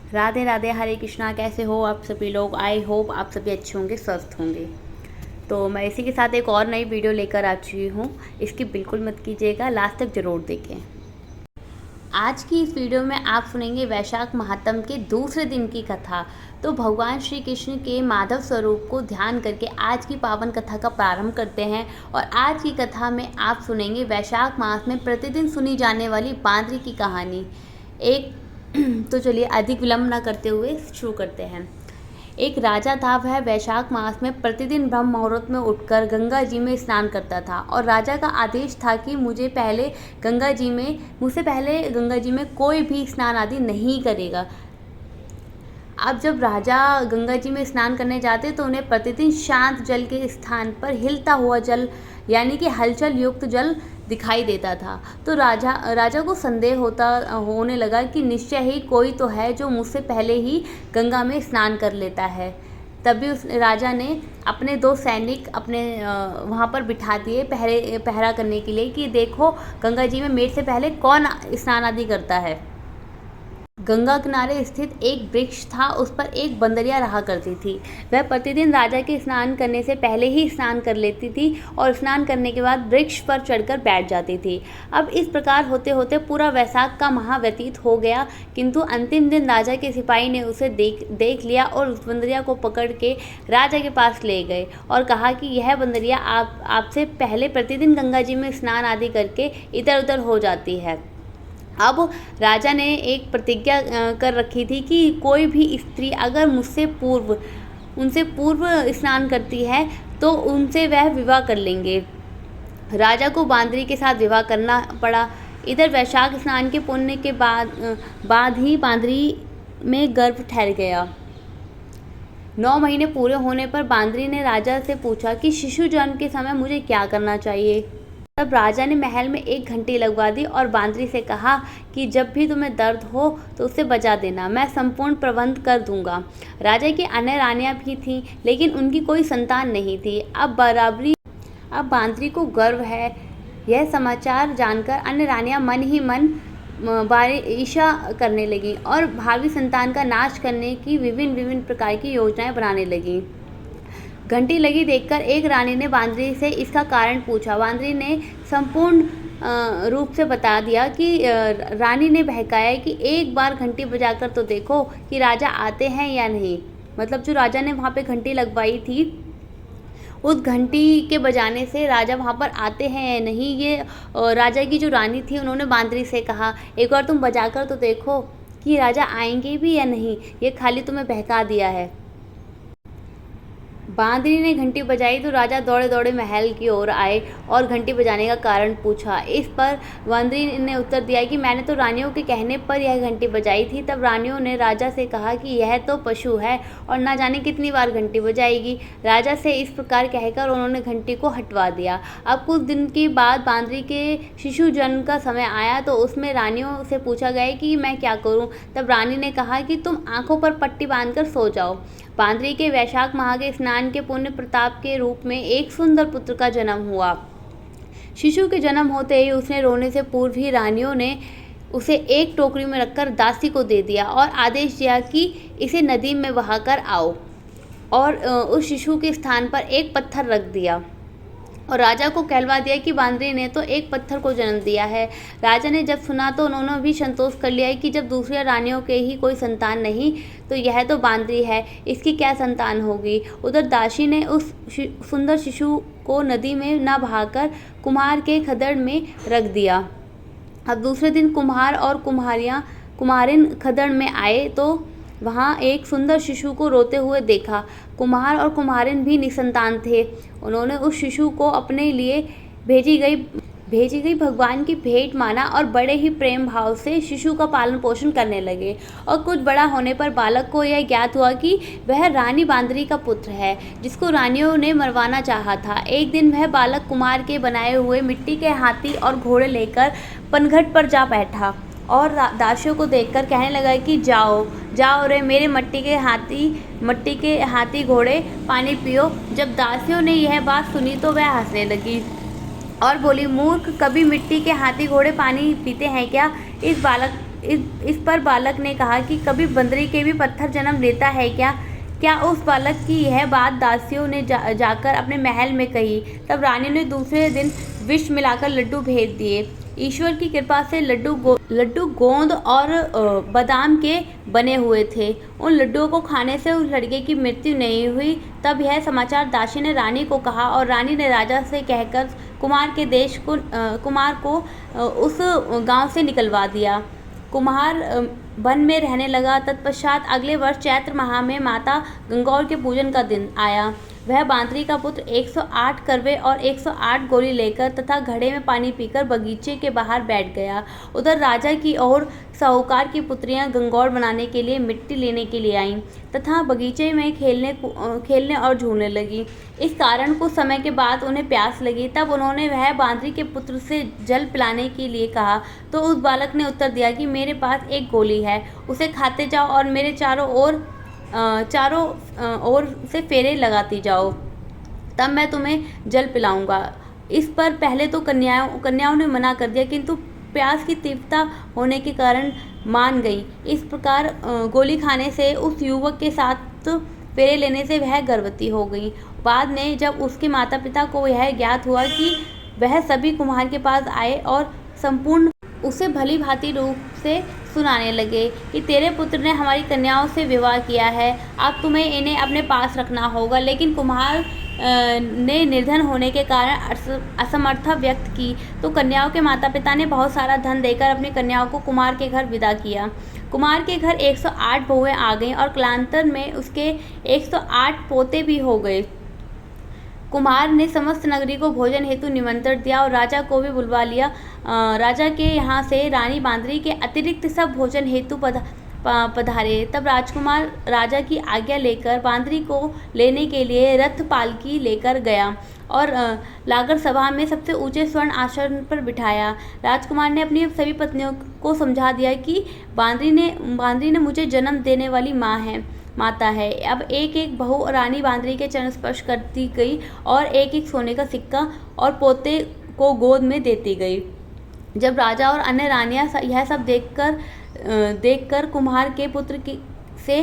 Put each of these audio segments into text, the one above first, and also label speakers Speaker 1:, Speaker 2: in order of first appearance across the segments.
Speaker 1: राधे राधे, हरे कृष्णा। कैसे हो आप सभी लोग? आई होप आप सभी अच्छे होंगे, स्वस्थ होंगे। तो मैं इसी के साथ एक और नई वीडियो लेकर आ चुकी हूँ। इसकी बिल्कुल मत कीजिएगा, लास्ट तक ज़रूर देखें। आज की इस वीडियो में आप सुनेंगे वैशाख महात्म के दूसरे दिन की कथा। तो भगवान श्री कृष्ण के माधव स्वरूप को ध्यान करके आज की पावन कथा का प्रारंभ करते हैं। और आज की कथा में आप सुनेंगे वैशाख मास में प्रतिदिन सुनी जाने वाली बांदरी की कहानी। एक तो चलिए अधिक विलंब न करते हुए शुरू करते हैं। एक राजा था, वह वैशाख मास में प्रतिदिन ब्रह्म मुहूर्त में उठकर गंगा जी में स्नान करता था। और राजा का आदेश था कि मुझसे पहले गंगा जी में कोई भी स्नान आदि नहीं करेगा। अब जब राजा गंगा जी में स्नान करने जाते तो उन्हें प्रतिदिन शांत जल के स्थान पर हिलता हुआ जल यानी कि हलचल युक्त जल दिखाई देता था। तो राजा को संदेह होने लगा कि निश्चय ही कोई तो है जो मुझसे पहले ही गंगा में स्नान कर लेता है। तभी उस राजा ने अपने 2 सैनिक वहाँ पर बिठा दिए पहरा करने के लिए कि देखो गंगा जी में मेरे से पहले कौन स्नान आदि करता है। गंगा किनारे स्थित एक वृक्ष था, उस पर एक बंदरिया रहा करती थी। वह प्रतिदिन राजा के स्नान करने से पहले ही स्नान कर लेती थी और स्नान करने के बाद वृक्ष पर चढ़कर बैठ जाती थी। अब इस प्रकार होते होते पूरा वैशाख का माह व्यतीत हो गया, किंतु अंतिम दिन राजा के सिपाही ने उसे देख लिया और उस बंदरिया को पकड़ के राजा के पास ले गए और कहा कि यह बंदरिया आपसे पहले प्रतिदिन गंगा जी में स्नान आदि करके इधर उधर हो जाती है। अब राजा ने एक प्रतिज्ञा कर रखी थी कि कोई भी स्त्री अगर उनसे पूर्व स्नान करती है तो उनसे वह विवाह कर लेंगे। राजा को बांदरी के साथ विवाह करना पड़ा। इधर वैशाख स्नान के पुण्य के बाद ही बांदरी में गर्भ ठहर गया। 9 महीने पूरे होने पर बांदरी ने राजा से पूछा कि शिशु जन्म के समय मुझे क्या करना चाहिए। तब राजा ने महल में एक घंटी लगवा दी और बांदरी से कहा कि जब भी तुम्हें दर्द हो तो उसे बजा देना, मैं संपूर्ण प्रबंध कर दूंगा। राजा की अन्य रानियां भी थीं, लेकिन उनकी कोई संतान नहीं थी। अब बांदरी को गर्व है। यह समाचार जानकर अन्य रानियां मन ही मन ईर्ष्या करने लगीं और भावी संतान का नाश करने की विभिन्न प्रकार की योजनाएं बनाने लगीं। घंटी लगी देखकर एक रानी ने बांदरी से इसका कारण पूछा। बांदरी ने संपूर्ण रूप से बता दिया कि रानी ने बहकाया कि एक बार घंटी बजाकर तो देखो कि राजा आते हैं या नहीं। मतलब जो राजा ने वहाँ पे घंटी लगवाई थी, उस घंटी के बजाने से राजा वहाँ पर आते हैं या नहीं, ये राजा की जो रानी थी उन्होंने बांदरी से कहा एक बार तुम बजाकर तो देखो कि राजा आएंगे भी या नहीं, ये खाली तुम्हें बहका दिया है। बांदरी ने घंटी बजाई तो राजा दौड़े दौड़े महल की ओर आए और घंटी बजाने का कारण पूछा। इस पर बांदरी ने उत्तर दिया कि मैंने तो रानियों के कहने पर यह घंटी बजाई थी। तब रानियों ने राजा से कहा कि यह तो पशु है और ना जाने कितनी बार घंटी बजाएगी। राजा से इस प्रकार कहकर उन्होंने घंटी को हटवा दिया। अब कुछ दिन के बाद बांदरी के शिशु जन्म का समय आया तो उसमें रानियों से पूछा गया कि मैं क्या करूँ। तब रानी ने कहा कि तुम आंखों पर पट्टी बांधकर सो जाओ। बांदरी के वैशाख माह के स्नान के पुण्य प्रताप के रूप में एक सुंदर पुत्र का जन्म हुआ। शिशु के जन्म होते ही उसने रोने से पूर्व ही रानियों ने उसे एक टोकरी में रखकर दासी को दे दिया और आदेश दिया कि इसे नदी में बहाकर आओ, और उस शिशु के स्थान पर एक पत्थर रख दिया और राजा को कहलवा दिया कि बांदरी ने तो एक पत्थर को जन्म दिया है। राजा ने जब सुना तो उन्होंने भी संतोष कर लिया कि जब दूसरी रानियों के ही कोई संतान नहीं तो यह तो बांदरी है, इसकी क्या संतान होगी। उधर दासी ने उस सुंदर शिशु को नदी में न बहाकर कुम्हार के खदड़ में रख दिया। अब दूसरे दिन कुम्हार और कुम्हारिन खदड़ में आए तो वहाँ एक सुंदर शिशु को रोते हुए देखा। कुम्हार और कुम्हारिन भी निसंतान थे। उन्होंने उस शिशु को अपने लिए भेजी गई भगवान की भेंट माना और बड़े ही प्रेम भाव से शिशु का पालन पोषण करने लगे। और कुछ बड़ा होने पर बालक को यह ज्ञात हुआ कि वह रानी बांदरी का पुत्र है, जिसको रानियों ने मरवाना चाहा था। एक दिन वह बालक कुम्हार के बनाए हुए मिट्टी के हाथी और घोड़े लेकर पनघट पर जा बैठा और दासियों को देखकर कहने लगा कि जाओ जाओ रे मेरे मट्टी के हाथी घोड़े, पानी पियो। जब दासियों ने यह बात सुनी तो वह हंसने लगी और बोली, मूर्ख, कभी मिट्टी के हाथी घोड़े पानी पीते हैं क्या? इस बालक इस पर बालक ने कहा कि कभी बंदरी के भी पत्थर जन्म लेता है क्या? क्या उस बालक की यह बात दासियों ने जाकर अपने महल में कही। तब रानी ने दूसरे दिन विष मिलाकर लड्डू भेज दिए। ईश्वर की कृपा से लड्डू गोंद और बादाम के बने हुए थे। उन लड्डुओं को खाने से उस लड़के की मृत्यु नहीं हुई। तब यह समाचार दासी ने रानी को कहा और रानी ने राजा से कहकर कुमार को उस गांव से निकलवा दिया। कुमार वन में रहने लगा। तत्पश्चात अगले वर्ष चैत्र माह में माता गंगौर के पूजन का दिन आया। वह बांदरी का पुत्र 108 करवे और 108 गोली लेकर तथा घड़े में पानी पीकर बगीचे के बाहर बैठ गया। उधर राजा की ओर साहूकार की पुत्रियां गंगौर बनाने के लिए मिट्टी लेने के लिए आईं तथा बगीचे में खेलने और झूलने लगी। इस कारण कुछ समय के बाद उन्हें प्यास लगी। तब उन्होंने वह बांदरी के पुत्र से जल पिलाने के लिए कहा तो उस बालक ने उत्तर दिया कि मेरे पास एक गोली है, उसे खाते जाओ और मेरे चारों ओर से फेरे लगाती जाओ, तब मैं तुम्हें जल पिलाऊंगा। इस पर पहले तो कन्याओं ने मना कर दिया, किंतु प्यास की तीव्रता होने के कारण मान गई। इस प्रकार गोली खाने से उस युवक के साथ फेरे लेने से वह गर्भवती हो गई। बाद में जब उसके माता पिता को यह ज्ञात हुआ कि वह सभी कुम्हार के पास आए और संपूर्ण उसे भली भांति रूप से सुनाने लगे कि तेरे पुत्र ने हमारी कन्याओं से विवाह किया है, अब तुम्हें इन्हें अपने पास रखना होगा। लेकिन कुम्हार ने निर्धन होने के कारण असमर्थता व्यक्त की तो कन्याओं के माता पिता ने बहुत सारा धन देकर अपनी कन्याओं को कुमार के घर विदा किया। कुमार के घर 108 बहुएं आ गईं और कालांतर में उसके 108 पोते भी हो गए। कुमार ने समस्त नगरी को भोजन हेतु निमंत्रण दिया और राजा को भी बुलवा लिया। राजा के यहाँ से रानी बांदरी के अतिरिक्त सब भोजन हेतु पधारे। तब राजकुमार राजा की आज्ञा लेकर बांदरी को लेने के लिए रथ पालकी लेकर गया और लाकर सभा में सबसे ऊंचे स्वर्ण आसन पर बिठाया। राजकुमार ने अपनी सभी पत्नियों को समझा दिया कि बांदरी ने मुझे जन्म देने वाली माता है। अब एक एक बहू रानी बांदरी के चरण स्पर्श करती गई और एक एक सोने का सिक्का और पोते को गोद में देती गई। जब राजा और अन्य रानियां यह सब देखकर कुम्हार के पुत्र से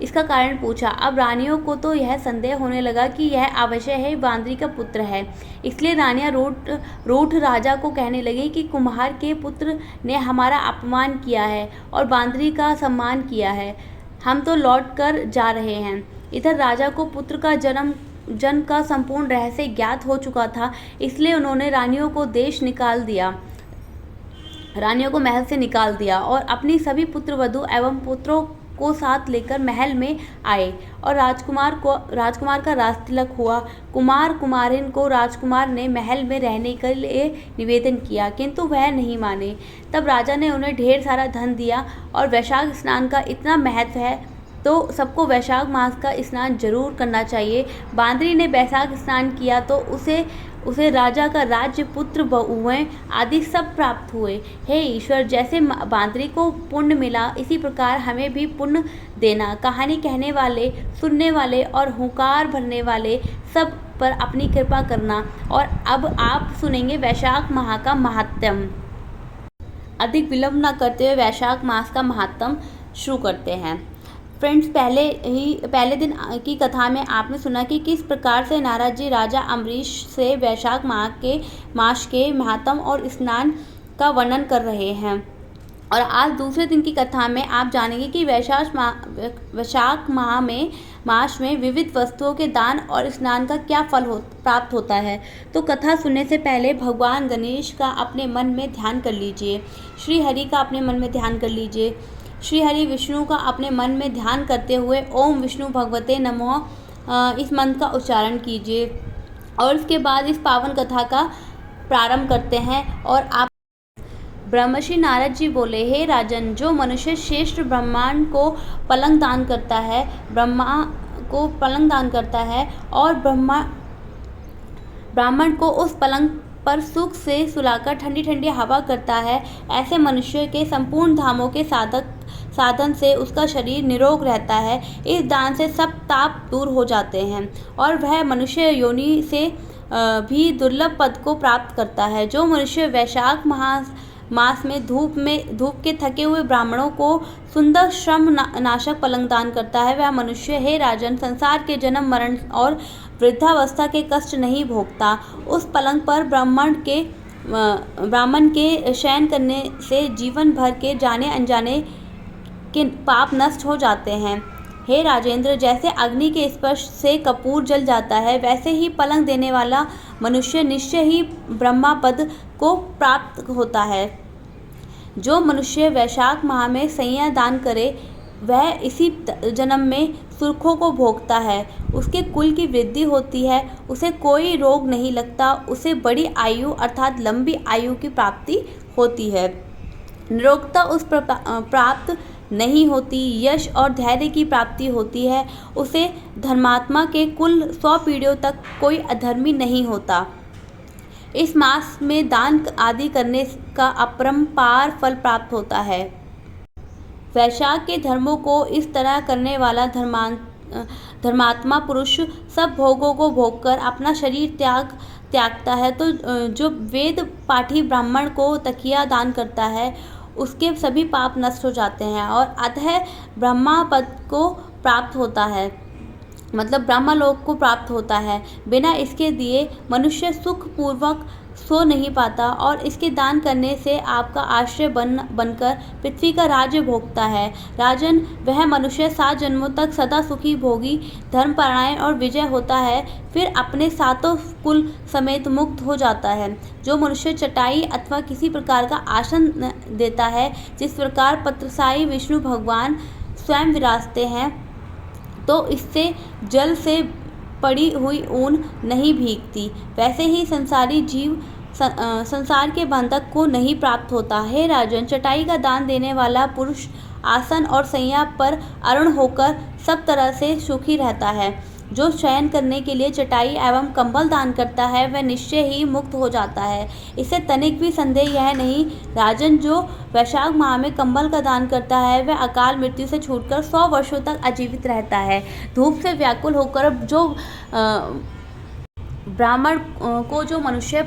Speaker 1: इसका कारण पूछा। अब रानियों को तो यह संदेह होने लगा कि यह अवश्य है बांदरी का पुत्र है। इसलिए रानियां रूठ राजा को कहने लगी कि कुम्हार के पुत्र ने हमारा अपमान किया है और बांदरी का सम्मान किया है, हम तो लौट कर जा रहे हैं। इधर राजा को पुत्र का जन्म का संपूर्ण रहस्य ज्ञात हो चुका था, इसलिए उन्होंने रानियों को महल से निकाल दिया और अपनी सभी पुत्र वधू एवं पुत्रों को साथ लेकर महल में आए और राजकुमार का राजतिलक हुआ। कुमारिन को राजकुमार ने महल में रहने के लिए निवेदन किया, किंतु वह नहीं माने। तब राजा ने उन्हें ढेर सारा धन दिया और वैशाख स्नान का इतना महत्व है तो सबको वैशाख मास का स्नान जरूर करना चाहिए। बांदरी ने वैशाख स्नान किया तो उसे राजा का राज्य, पुत्र, बहुएं आदि सब प्राप्त हुए। हे ईश्वर, जैसे बांदरी को पुण्य मिला इसी प्रकार हमें भी पुण्य देना। कहानी कहने वाले, सुनने वाले और हुंकार भरने वाले सब पर अपनी कृपा करना। और अब आप सुनेंगे वैशाख माह का महात्म्य। अधिक विलंब न करते हुए वैशाख मास का महात्म्य शुरू करते हैं। फ्रेंड्स, पहले दिन की कथा में आपने सुना कि किस प्रकार से नारद जी राजा अम्बरीश से वैशाख मास के महात्म्य और स्नान का वर्णन कर रहे हैं। और आज दूसरे दिन की कथा में आप जानेंगे कि वैशाख मास में विविध वस्तुओं के दान और स्नान का क्या फल प्राप्त होता है। तो कथा सुनने से पहले भगवान गणेश का अपने मन में ध्यान कर लीजिए, श्री हरि का अपने मन में ध्यान कर लीजिए, श्री हरि विष्णु का अपने मन में ध्यान करते हुए ओम विष्णु भगवते नमः इस मंत्र का उच्चारण कीजिए और इसके बाद इस पावन कथा का प्रारंभ करते हैं। और आप ब्रह्मर्षि नारद जी बोले, हे राजन, जो मनुष्य श्रेष्ठ ब्रह्मांड को पलंग दान करता है, ब्रह्मा को पलंग दान करता है और ब्राह्मण को उस पलंग पर सुख से सुलाकर ठंडी ठंडी हवा करता है, ऐसे मनुष्य के संपूर्ण धामों के साधन से उसका शरीर निरोग रहता है। इस दान से सब ताप दूर हो जाते हैं और वह मनुष्य योनि से भी दुर्लभ पद को प्राप्त करता है। जो मनुष्य वैशाख मास में धूप के थके हुए ब्राह्मणों को सुंदर श्रम नाशक पलंग दान करता है, वह मनुष्य, हे राजन, संसार के जन्म मरण और वृद्धावस्था के कष्ट नहीं भोगता। उस पलंग पर ब्राह्मण के शयन करने से जीवन भर के जाने अनजाने के पाप नष्ट हो जाते हैं। हे राजेंद्र, जैसे अग्नि के स्पर्श से कपूर जल जाता है, वैसे ही पलंग देने वाला मनुष्य निश्चय ही ब्रह्मा पद को प्राप्त होता है। जो मनुष्य वैशाख माह में सैया दान करे, वह इसी जन्म में सुखों को भोगता है, उसके कुल की वृद्धि होती है, उसे कोई रोग नहीं लगता, उसे बड़ी आयु अर्थात लंबी आयु की प्राप्ति होती है, निरोगता उस प्राप्त नहीं होती, यश और धैर्य की प्राप्ति होती है, उसे धर्मात्मा के कुल 100 पीढ़ियों तक कोई अधर्मी नहीं होता। इस मास में दान आदि करने का अपरंपार फल प्राप्त होता है। वैशाख के धर्मों को इस तरह करने वाला धर्मात्मा पुरुष सब भोगों को भोगकर अपना शरीर त्यागता है। तो जो वेद पाठी ब्राह्मण को तकिया दान करता है, उसके सभी पाप नष्ट हो जाते हैं और अतः ब्रह्मा पद को प्राप्त होता है, मतलब ब्रह्मलोक को प्राप्त होता है। बिना इसके दिए मनुष्य सुख पूर्वक सो नहीं पाता और इसके दान करने से आपका आश्रय बनकर पृथ्वी का राज्य भोगता है। राजन, वह मनुष्य 7 जन्मों तक सदा सुखी, भोगी, धर्मपरायण और विजय होता है, फिर अपने 7 कुल समेत मुक्त हो जाता है। जो मनुष्य चटाई अथवा किसी प्रकार का आसन देता है, जिस प्रकार पत्रसाई विष्णु भगवान स्वयं विराजते हैं, तो इससे जल से पड़ी हुई ऊन नहीं भीगती, वैसे ही संसारी जीव संसार के बंधक को नहीं प्राप्त होता। हे राजन, चटाई का दान देने वाला पुरुष आसन और सैया पर अरुण होकर सब तरह से सुखी रहता है। जो शयन करने के लिए चटाई एवं कंबल दान करता है, वह निश्चय ही मुक्त हो जाता है। इससे तनिक भी संदेह यह नहीं, राजन, जो वैशाख माह में कंबल का दान करता है, वह अकाल मृत्यु से छूटकर 100 वर्षों तक आजीवित रहता है। धूप से व्याकुल होकर जो ब्राह्मण को जो मनुष्य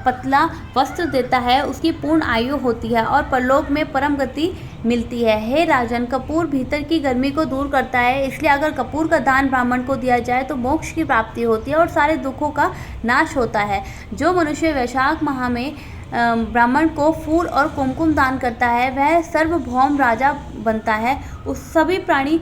Speaker 1: पतला वस्त्र देता है, उसकी पूर्ण आयु होती है और परलोक में परम गति मिलती है। हे राजन, कपूर भीतर की गर्मी को दूर करता है, इसलिए अगर कपूर का दान ब्राह्मण को दिया जाए तो मोक्ष की प्राप्ति होती है और सारे दुखों का नाश होता है। जो मनुष्य वैशाख माह में ब्राह्मण को फूल और कुमकुम दान करता है, वह सर्वभौम राजा बनता है। सभी प्राणी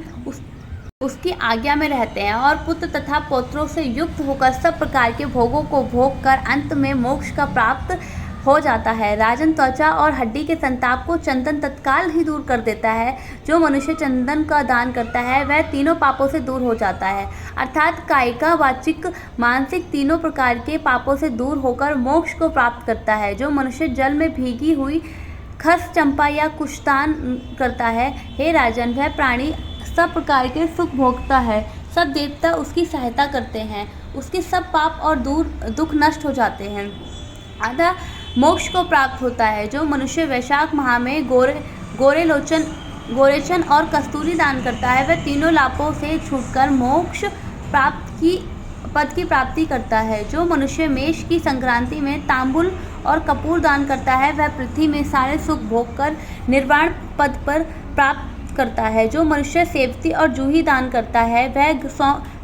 Speaker 1: उसकी आज्ञा में रहते हैं और पुत्र तथा पौत्रों से युक्त होकर सब प्रकार के भोगों को भोग कर अंत में मोक्ष का प्राप्त हो जाता है। राजन, त्वचा और हड्डी के संताप को चंदन तत्काल ही दूर कर देता है। जो मनुष्य चंदन का दान करता है, वह तीनों पापों से दूर हो जाता है, अर्थात कायिका, वाचिक, मानसिक तीनों प्रकार के पापों से दूर होकर मोक्ष को प्राप्त करता है। जो मनुष्य जल में भीगी हुई खस, चंपा या कुशदान करता है, हे राजन, वह प्राणी सब प्रकार के सुख भोगता है, सब देवता उसकी सहायता करते हैं, उसके सब पाप और दुख नष्ट हो जाते हैं, अतः मोक्ष को प्राप्त होता है। जो मनुष्य वैशाख माह में गोरेचन और कस्तूरी दान करता है, वह तीनों लाभों से छूटकर मोक्ष पद की प्राप्ति करता है। जो मनुष्य मेष की संक्रांति में तांबुल और कपूर दान करता है, वह पृथ्वी में सारे सुख भोग कर निर्वाण पद पर प्राप्त करता है। जो मनुष्य सेवती और जूही दान करता है, वह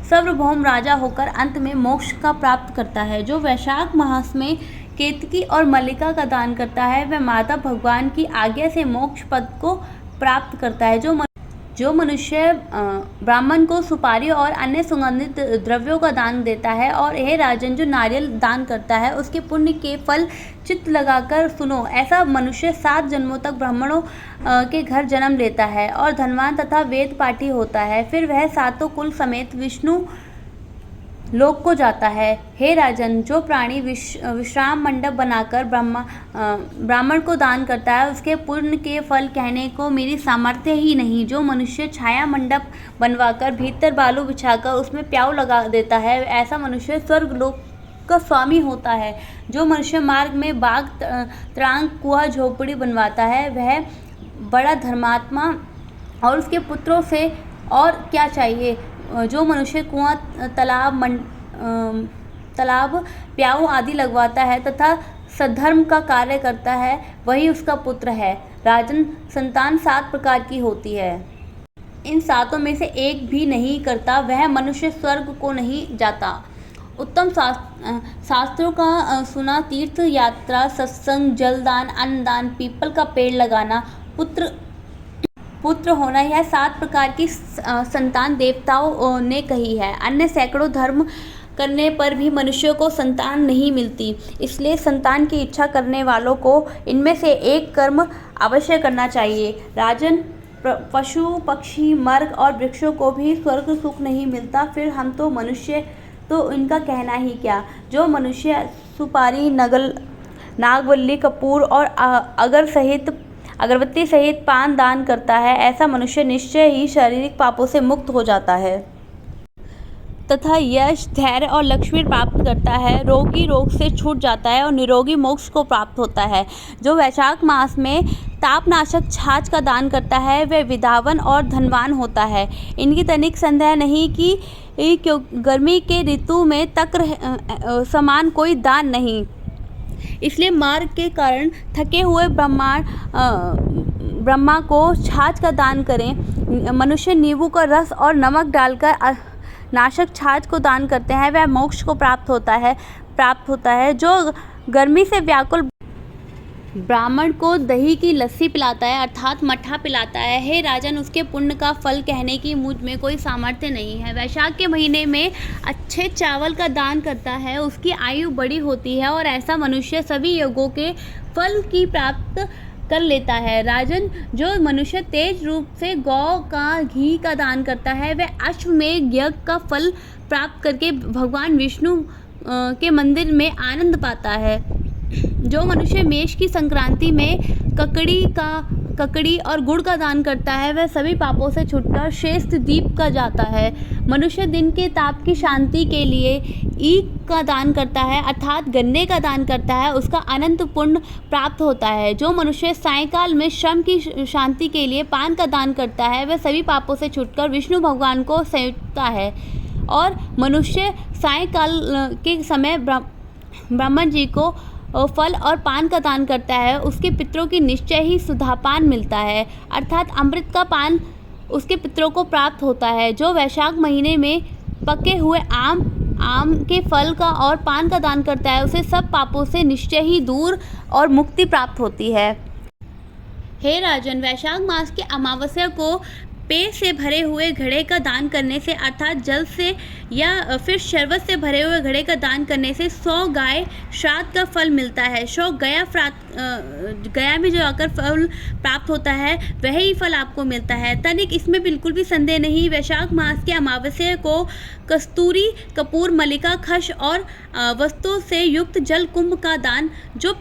Speaker 1: सर्वभौम राजा होकर अंत में मोक्ष का प्राप्त करता है। जो वैशाख मास में केतकी और मल्लिका का दान करता है, वह माता भगवान की आज्ञा से मोक्ष पद को प्राप्त करता है। जो मनुष्य ब्राह्मण को सुपारी और अन्य सुगंधित द्रव्यों का दान देता है, और हे राजन, जो नारियल दान करता है, उसके पुण्य के फल चित्त लगाकर सुनो, ऐसा मनुष्य 7 जन्मों तक ब्राह्मणों के घर जन्म लेता है और धनवान तथा वेद पाठी होता है। फिर वह 7 कुल समेत विष्णु लोक को जाता है। हे राजन, जो प्राणी विश्राम मंडप बनाकर ब्राह्मण को दान करता है, उसके पुण्य के फल कहने को मेरी सामर्थ्य ही नहीं। जो मनुष्य छाया मंडप बनवाकर भीतर बालू बिछाकर उसमें प्याऊ लगा देता है, ऐसा मनुष्य स्वर्ग लोक का स्वामी होता है। जो मनुष्य मार्ग में बाग, तड़ांग, कुआं, झोपड़ी बनवाता है, वह बड़ा धर्मात्मा और उसके पुत्रों से और क्या चाहिए। जो मनुष्य कुआं, तालाब, प्याऊ आदि लगवाता है तथा सद्धर्म का कार्य करता है वही उसका पुत्र है। राजन, संतान 7 प्रकार की होती है। इन 7 में से एक भी नहीं करता वह मनुष्य स्वर्ग को नहीं जाता। उत्तम शास्त्रों का सुना, तीर्थ यात्रा, सत्संग, जलदान, अन्नदान, पीपल का पेड़ लगाना, पुत्र होना, यह 7 प्रकार की संतान देवताओं ने कही है। अन्य सैकड़ों धर्म करने पर भी मनुष्य को संतान नहीं मिलती। इसलिए संतान की इच्छा करने वालों को इनमें से एक कर्म अवश्य करना चाहिए। राजन, पशु, पक्षी, मर्ग और वृक्षों को भी स्वर्ग सुख नहीं मिलता, फिर हम तो मनुष्य तो इनका कहना ही क्या। जो मनुष्य सुपारी, नागवल्ली, कपूर और अगरबत्ती सहित पान दान करता है, ऐसा मनुष्य निश्चय ही शारीरिक पापों से मुक्त हो जाता है तथा यश, धैर्य और लक्ष्मी प्राप्त करता है। रोगी रोग से छूट जाता है और निरोगी मोक्ष को प्राप्त होता है। जो वैशाख मास में तापनाशक छाछ का दान करता है वह विद्वान और धनवान होता है। इनकी तनिक संदेह नहीं कि क्यों गर्मी के ऋतु में तक समान कोई दान नहीं। इसलिए मार्ग के कारण थके हुए ब्रह्मा को छाछ का दान करें। मनुष्य नींबू का रस और नमक डालकर नाशक छाछ को दान करते हैं, वह मोक्ष को प्राप्त होता है। जो गर्मी से व्याकुल ब्राह्मण को दही की लस्सी पिलाता है अर्थात मट्ठा पिलाता है, हे राजन, उसके पुण्य का फल कहने की मुझ में कोई सामर्थ्य नहीं है। वैशाख के महीने में अच्छे चावल का दान करता है, उसकी आयु बड़ी होती है और ऐसा मनुष्य सभी योगों के फल की प्राप्त कर लेता है। राजन, जो मनुष्य तेज रूप से गौ का घी का दान करता है वह अश्वमेध यज्ञ का फल प्राप्त करके भगवान विष्णु के मंदिर में आनंद पाता है। जो मनुष्य मेष की संक्रांति में ककड़ी और गुड़ का दान करता है वह सभी पापों से छूटकर श्रेष्ठ दीप का जाता है। मनुष्य दिन के ताप की शांति के लिए ईख का दान करता है अर्थात गन्ने का दान करता है, उसका अनंत पुण्य प्राप्त होता है। जो मनुष्य सायंकाल में श्रम की शांति के लिए पान का दान करता है वह सभी पापों से छूटकर विष्णु भगवान को सेवता है। और मनुष्य सायंकाल के समय ब्राह्मण जी को फल और पान का दान करता है, उसके पितरों की निश्चय ही सुधापान मिलता है अर्थात अमृत का पान उसके पितरों को प्राप्त होता है। जो वैशाख महीने में पके हुए आम के फल का और पान का दान करता है उसे सब पापों से निश्चय ही दूर और मुक्ति प्राप्त होती है। हे राजन, वैशाख मास के अमावस्या को पेय से भरे हुए घड़े का दान करने से अर्थात जल से या फिर शरबत से भरे हुए घड़े का दान करने से 100 गाय श्राद्ध का फल मिलता है। 100 गया में जो आकर फल प्राप्त होता है वही फल आपको मिलता है। तनिक इसमें बिल्कुल भी संदेह नहीं। वैशाख मास के अमावस्या को कस्तूरी, कपूर, मल्लिका, खश और वस्तुओं से युक्त जल कुंभ का दान जो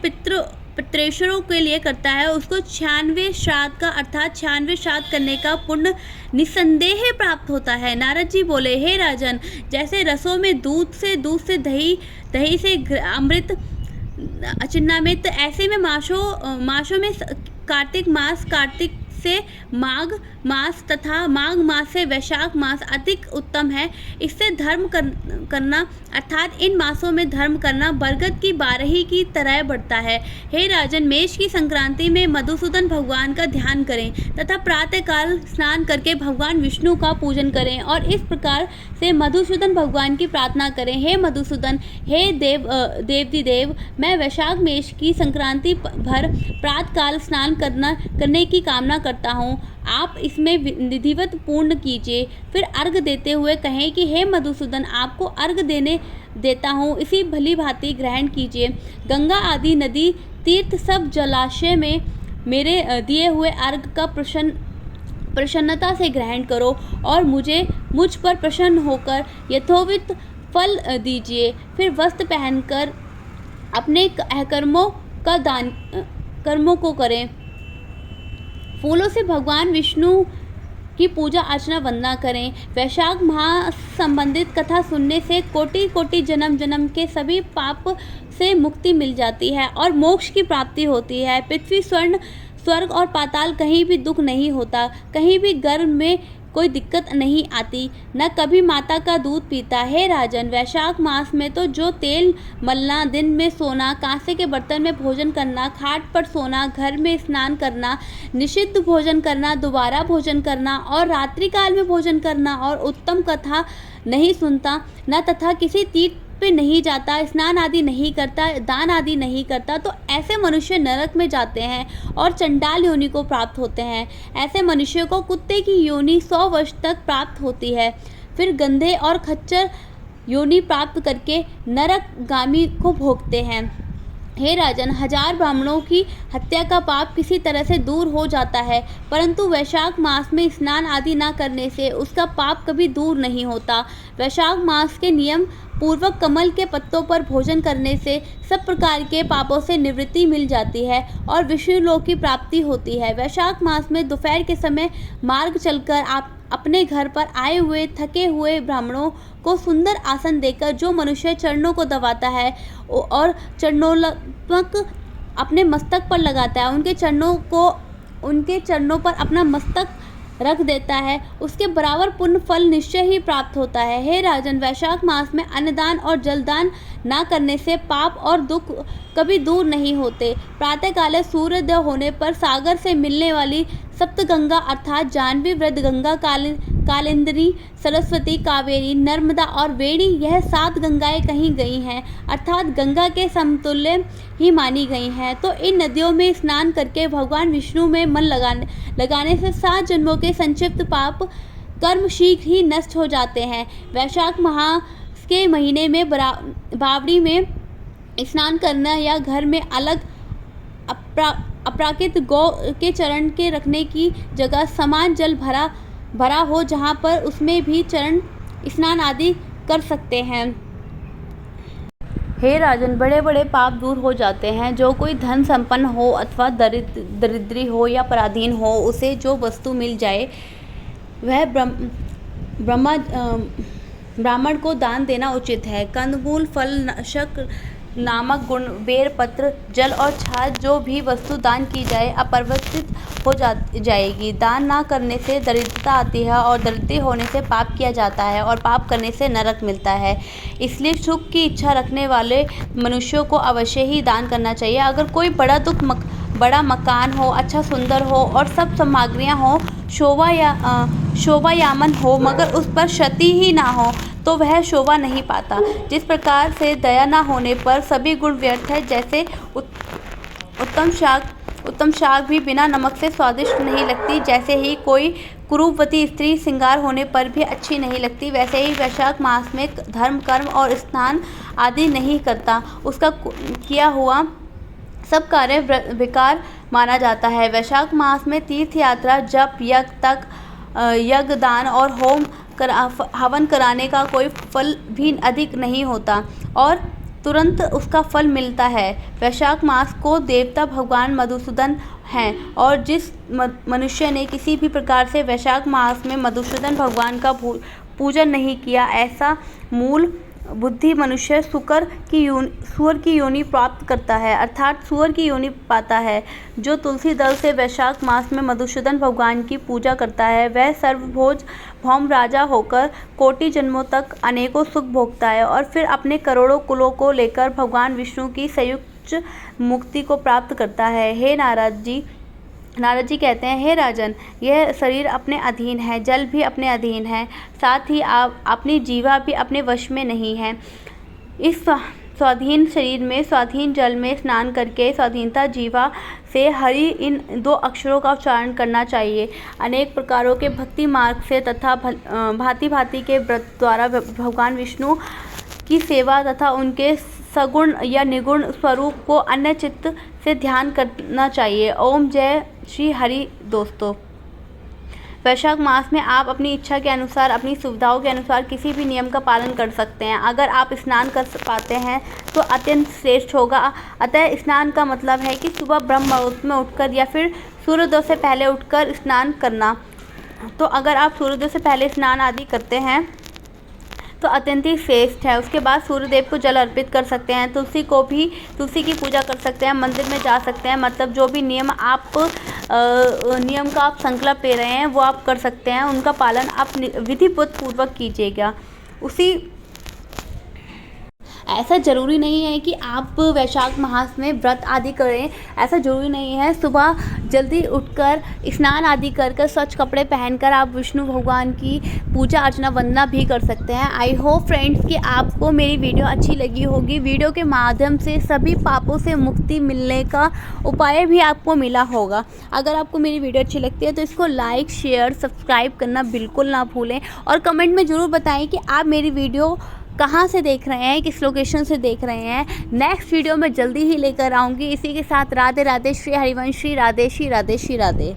Speaker 1: पितृेश्वरों के लिए करता है उसको 96 श्राद्ध का अर्थात 96 श्राद्ध करने का पुण्य निसंदेह प्राप्त होता है। नारद जी बोले, हे राजन, जैसे रसों में दूध से दही से अमृत चिन्नामृत, ऐसे में मासों में कार्तिक से माघ मास तथा माघ मास से वैशाख मास अधिक उत्तम है। इससे धर्म करना अर्थात इन मासों में धर्म करना बरगद की बारही की तरह बढ़ता है। हे राजन, मेष की संक्रांति में मधुसूदन भगवान का ध्यान करें तथा प्रातःकाल स्नान करके भगवान विष्णु का पूजन करें और इस प्रकार से मधुसूदन भगवान की प्रार्थना करें, हे मधुसूदन, हे देव, मैं वैशाख मेष की संक्रांति भर प्रातःकाल स्नान करने की कामना करता हूँ, आप इसमें विधिवत पूर्ण कीजिए। फिर अर्घ देते हुए कहें कि हे मधुसूदन, आपको अर्घ देता हूँ, इसी भली भांति ग्रहण कीजिए। गंगा आदि नदी तीर्थ सब जलाशय में मेरे दिए हुए अर्घ का प्रसन्नता से ग्रहण करो और मुझ पर प्रसन्न होकर यथोचित फल दीजिए। फिर वस्त्र पहनकर अपने कर्मों को करें। फूलों से भगवान विष्णु की पूजा अर्चना वंदना करें। वैशाख माह संबंधित कथा सुनने से कोटि जन्म के सभी पाप से मुक्ति मिल जाती है और मोक्ष की प्राप्ति होती है। पृथ्वी, स्वर्ग और पाताल कहीं भी दुख नहीं होता, कहीं भी गर्भ में कोई दिक्कत नहीं आती, न कभी माता का दूध पीता। हे राजन, वैशाख मास में तो जो तेल मलना, दिन में सोना, कांसे के बर्तन में भोजन करना, खाट पर सोना, घर में स्नान करना, निषिद्ध भोजन करना, दोबारा भोजन करना और रात्रि काल में भोजन करना और उत्तम कथा नहीं सुनता, न तथा किसी तीर्थ पे नहीं जाता, स्नान आदि नहीं करता, दान आदि नहीं करता, तो ऐसे मनुष्य नरक में जाते हैं और चंडाल योनि को प्राप्त होते हैं। ऐसे मनुष्य को कुत्ते की योनि 100 वर्ष तक प्राप्त होती है, फिर गंधे और खच्चर योनि प्राप्त करके नरकगामी को भोगते हैं। हे राजन, 1000 ब्राह्मणों की हत्या का पाप किसी तरह से दूर हो जाता है, परंतु वैशाख मास में स्नान आदि न करने से उसका पाप कभी दूर नहीं होता। वैशाख मास के नियम पूर्वक कमल के पत्तों पर भोजन करने से सब प्रकार के पापों से निवृत्ति मिल जाती है और विष्णु लोक की प्राप्ति होती है। वैशाख मास में दोपहर के समय मार्ग चलकर आप अपने घर पर आए हुए थके हुए ब्राह्मणों को सुंदर आसन देकर जो मनुष्य चरणों को दबाता है और चरणोलक अपने मस्तक पर लगाता है, उनके चरणों पर अपना मस्तक रख देता है, उसके बराबर पुण्य फल निश्चय ही प्राप्त होता है। हे राजन, वैशाख मास में अन्नदान और जलदान न करने से पाप और दुख कभी दूर नहीं होते। प्रातःकाल सूर्योदय होने पर सागर से मिलने वाली सप्तगंगा अर्थात जाह्नवी, वृद्धगंगा, कालिंदी, सरस्वती, कावेरी, नर्मदा और वेणी, यह 7 गंगाएं कही गई हैं अर्थात गंगा के समतुल्य ही मानी गई हैं। तो इन नदियों में स्नान करके भगवान विष्णु में मन लगाने से 7 जन्मों के संक्षिप्त पाप कर्म शीघ्र ही नष्ट हो जाते हैं। वैशाख मास के महीने में बावड़ी में स्नान करना या घर में अलग अपराकृत गौ के चरण के रखने की जगह समान जल भरा हो, जहाँ पर उसमें भी चरण स्नान आदि कर सकते हैं। हे राजन, बड़े बड़े पाप दूर हो जाते हैं। जो कोई धन संपन्न हो अथवा दरिद्री हो या पराधीन हो, उसे जो वस्तु मिल जाए वह ब्राह्मण को दान देना उचित है। कंदमूल, फल, शक, नामक गुण, बेर पत्र, जल और छाछ, जो भी वस्तु दान की जाए अपरिवर्तित हो जाएगी। दान ना करने से दरिद्रता आती है और दरिद्र होने से पाप किया जाता है और पाप करने से नरक मिलता है। इसलिए सुख की इच्छा रखने वाले मनुष्यों को अवश्य ही दान करना चाहिए। अगर कोई बड़ा मकान हो, अच्छा सुंदर हो और सब सामग्रियाँ हो, शोभायामन हो, मगर उस पर क्षति ही ना हो, तो वह शोभा नहीं पाता। जिस प्रकार से दया न होने पर सभी गुण व्यर्थ है, जैसे उत्तम शाक भी बिना नमक से स्वादिष्ट नहीं लगती, जैसे ही कोई कुरूपवती स्त्री श्रृंगार होने पर भी अच्छी नहीं लगती, वैसे ही वैशाख मास में धर्म, कर्म और स्नान आदि नहीं करता, उसका किया हुआ सब कार्य बेकार माना जाता है। वैशाख मास में तीर्थ यात्रा, जप, यज्ञ, दान और होम हवन कराने का कोई फल भी अधिक नहीं होता और तुरंत उसका फल मिलता है। वैशाख मास को देवता भगवान मधुसूदन हैं और जिस मनुष्य ने किसी भी प्रकार से वैशाख मास में मधुसूदन भगवान का पूजन नहीं किया, ऐसा मूल बुद्धि मनुष्य सुअर की योनि प्राप्त करता है अर्थात सुअर की योनि पाता है। जो तुलसी दल से वैशाख मास में मधुसूदन भगवान की पूजा करता है, वह सर्वभोज भौम राजा होकर कोटि जन्मों तक अनेकों सुख भोगता है और फिर अपने करोड़ों कुलों को लेकर भगवान विष्णु की संयुक्त मुक्ति को प्राप्त करता है। हे नारद जी कहते हैं, हे राजन, यह शरीर अपने अधीन है, जल भी अपने अधीन है, साथ ही आप अपनी जीवा भी अपने वश में नहीं है। इस स्वाधीन शरीर में स्वाधीन जल में स्नान करके स्वाधीनता जीवा से हरि इन 2 अक्षरों का उच्चारण करना चाहिए। अनेक प्रकारों के भक्ति मार्ग से तथा भांति भांति के व्रत द्वारा भगवान विष्णु की सेवा तथा उनके सगुण या निगुण स्वरूप को अन्य चित्त से ध्यान करना चाहिए। ओम जय श्री हरि। दोस्तों, वैशाख मास में आप अपनी इच्छा के अनुसार, अपनी सुविधाओं के अनुसार किसी भी नियम का पालन कर सकते हैं। अगर आप स्नान कर पाते हैं तो अत्यंत श्रेष्ठ होगा। अतः स्नान का मतलब है कि सुबह ब्रह्म मुहूर्त में उठकर या फिर सूर्योदय से पहले उठकर स्नान करना। तो अगर आप सूर्योदय से पहले स्नान आदि करते हैं तो अत्यंत ही श्रेष्ठ है। उसके बाद सूर्यदेव को जल अर्पित कर सकते हैं, तुलसी की पूजा कर सकते हैं, मंदिर में जा सकते हैं। मतलब जो भी नियम आप नियम का आप संकल्प ले रहे हैं वो आप कर सकते हैं, उनका पालन आप विधिपूर्वक कीजिएगा। उसी ऐसा ज़रूरी नहीं है कि आप वैशाख मास में व्रत आदि करें, ऐसा ज़रूरी नहीं है। सुबह जल्दी उठकर स्नान आदि कर स्वच्छ कपड़े पहनकर आप विष्णु भगवान की पूजा अर्चना वंदना भी कर सकते हैं। आई होप फ्रेंड्स कि आपको मेरी वीडियो अच्छी लगी होगी। वीडियो के माध्यम से सभी पापों से मुक्ति मिलने का उपाय भी आपको मिला होगा। अगर आपको मेरी वीडियो अच्छी लगती है तो इसको लाइक, शेयर, सब्सक्राइब करना बिल्कुल ना भूलें और कमेंट में ज़रूर बताएं कि आप मेरी वीडियो कहाँ से देख रहे हैं, किस लोकेशन से देख रहे हैं। नेक्स्ट वीडियो मैं जल्दी ही लेकर आऊँगी। इसी के साथ राधे राधे, श्री हरिवंश, श्री राधे, श्री राधे, श्री राधे।